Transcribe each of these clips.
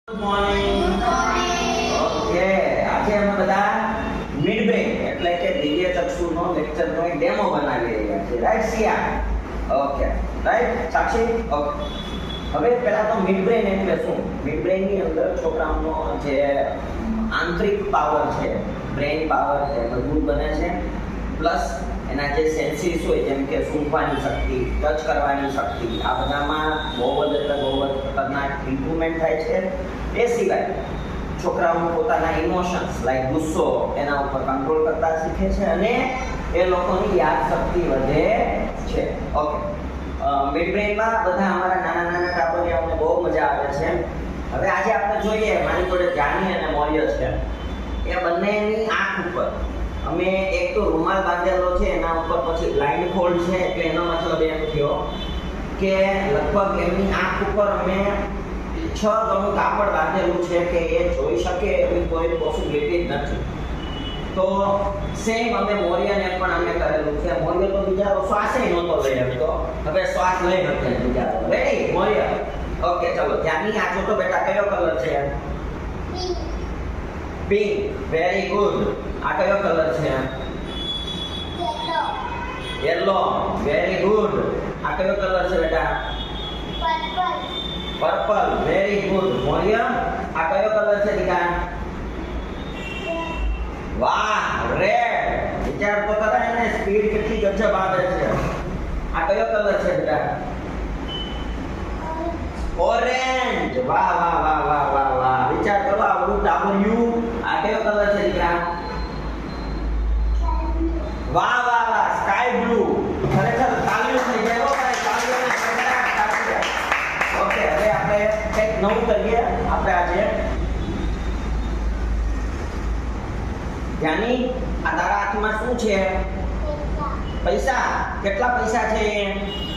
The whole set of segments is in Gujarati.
Good morning. ઓકે, આજે અમે બધા મિડ બ્રેન એટલે કે દિવ્ય ચક્ષુનો લેક્ચરનો એક ડેમો બનાવી રહ્યા છીએ. રાઈટ સિયા? ઓકે, રાઈટ સાક્ષી? ઓકે. હવે પહેલા તો મિડ બ્રેન એટલે શું? મિડ બ્રેનની અંદર છોકરાઓનો જે આંતરિક પાવર છે, બ્રેન પાવર છે, મજબૂત બને છે. પ્લસ એના જે સેન્સીસ હોય જેમ કે સૂંઘવાની શક્તિ, ટચ કરવાની શક્તિ, આ બધામાં બહુ જ ખતરનાક ઇમ્પ્રુવમેન્ટ થાય છે. એ સિવાય છોકરાઓ પોતાના ઇમોશન્સ લાઈક ગુસ્સો એના ઉપર કંટ્રોલ કરતા શીખે છે અને એ લોકોની યાદશક્તિ વધે છે. ઓકે, મિડ બ્રેનમાં બધા અમારા નાના ટાબરિયાઓને બહુ મજા આવે છે. હવે આજે આપણે જોઈએ મારી જોડે જાની અને મૌર્ય છે. એ બંનેની આંખ ઉપર અમે એક તો રૂમાલ બાંધેલો છે, એના ઉપર પછી બ્લાઇન્ડ ફોલ્ડ છે, એટલે એનો મતલબ એમ થયો કે લગભગ એમની આંખ ઉપર અમે 6 ગણું કાપડ બાંધેલું છે કે એ જોઈ શકે એવી કોઈ પોસિબિલિટી જ નથી. તો સેમ અમે મૌર્યને પણ અમે કરેલું છે. મૌર્ય તો બિચારો શ્વાસે નહોતો લઈ શકતો, હવે શ્વાસ લઈ શકે બિચારો. રેડી મૌર્ય? ઓકે, ચલો. જાની આ જોતો બેટા કયો કલર છે? પિંક. Very good. આ કયો કલર છે? યેલો. Very good. આ કયો કલર છે બેટા? પર્પલ. Very good. મૌર્ય આ કયો કલર છે દીકા? વાહ, રેડ. વિચાર તો કરે ને સ્પીડ કેટલી ગજબ આવે છે. આ કયો કલર છે બેટા? ઓરેન્જ. વાહ વાહ વાહ વાહ વાહ વાહ. વિચાર કરો આપણું ટાબરિયું. આ કયો કલર છે દીકરા? વાહ વાહ વાહ, સ્કાય બ્લુ. ખરેખર તાળીઓ થઈ જાય હો ભાઈ, તાળીઓને સગડા આપીએ. ઓકે, હવે આપણે કંઈક નવું કરીએ. આપણે આજે જાની આ તારા હાથમાં શું છે? પૈસા. કેટલા પૈસા છે?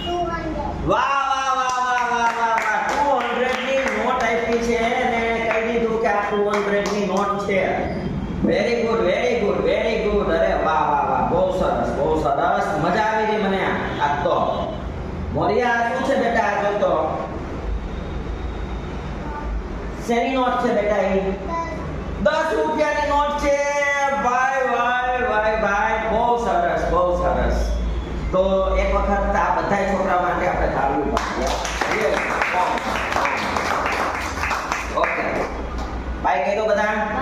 200. વાહ વાહ વાહ વાહ વાહ વાહ વાહ. 200 ની નોટ આપી છે અને કહી દીધું કે આ 200 ની નોટ છે. Very good very good very good. અરે વાહ વાહ વાહ, બહુ સરસ બહુ સરસ. મજા આવી ગઈ મને આજ તો. મૌર્ય આ શું છે બેટા? આ જો તો શેની નોટ છે બેટા? એ 10 રૂપિયાની નોટ છે. ભાઈ ભાઈ ભાઈ ભાઈ, બહુ સરસ બહુ સરસ. તો એક વખત આ બધા છોકરા માટે આપણે તાળીઓ પાડીએ. ઓકે, બાય કહી દો બધા.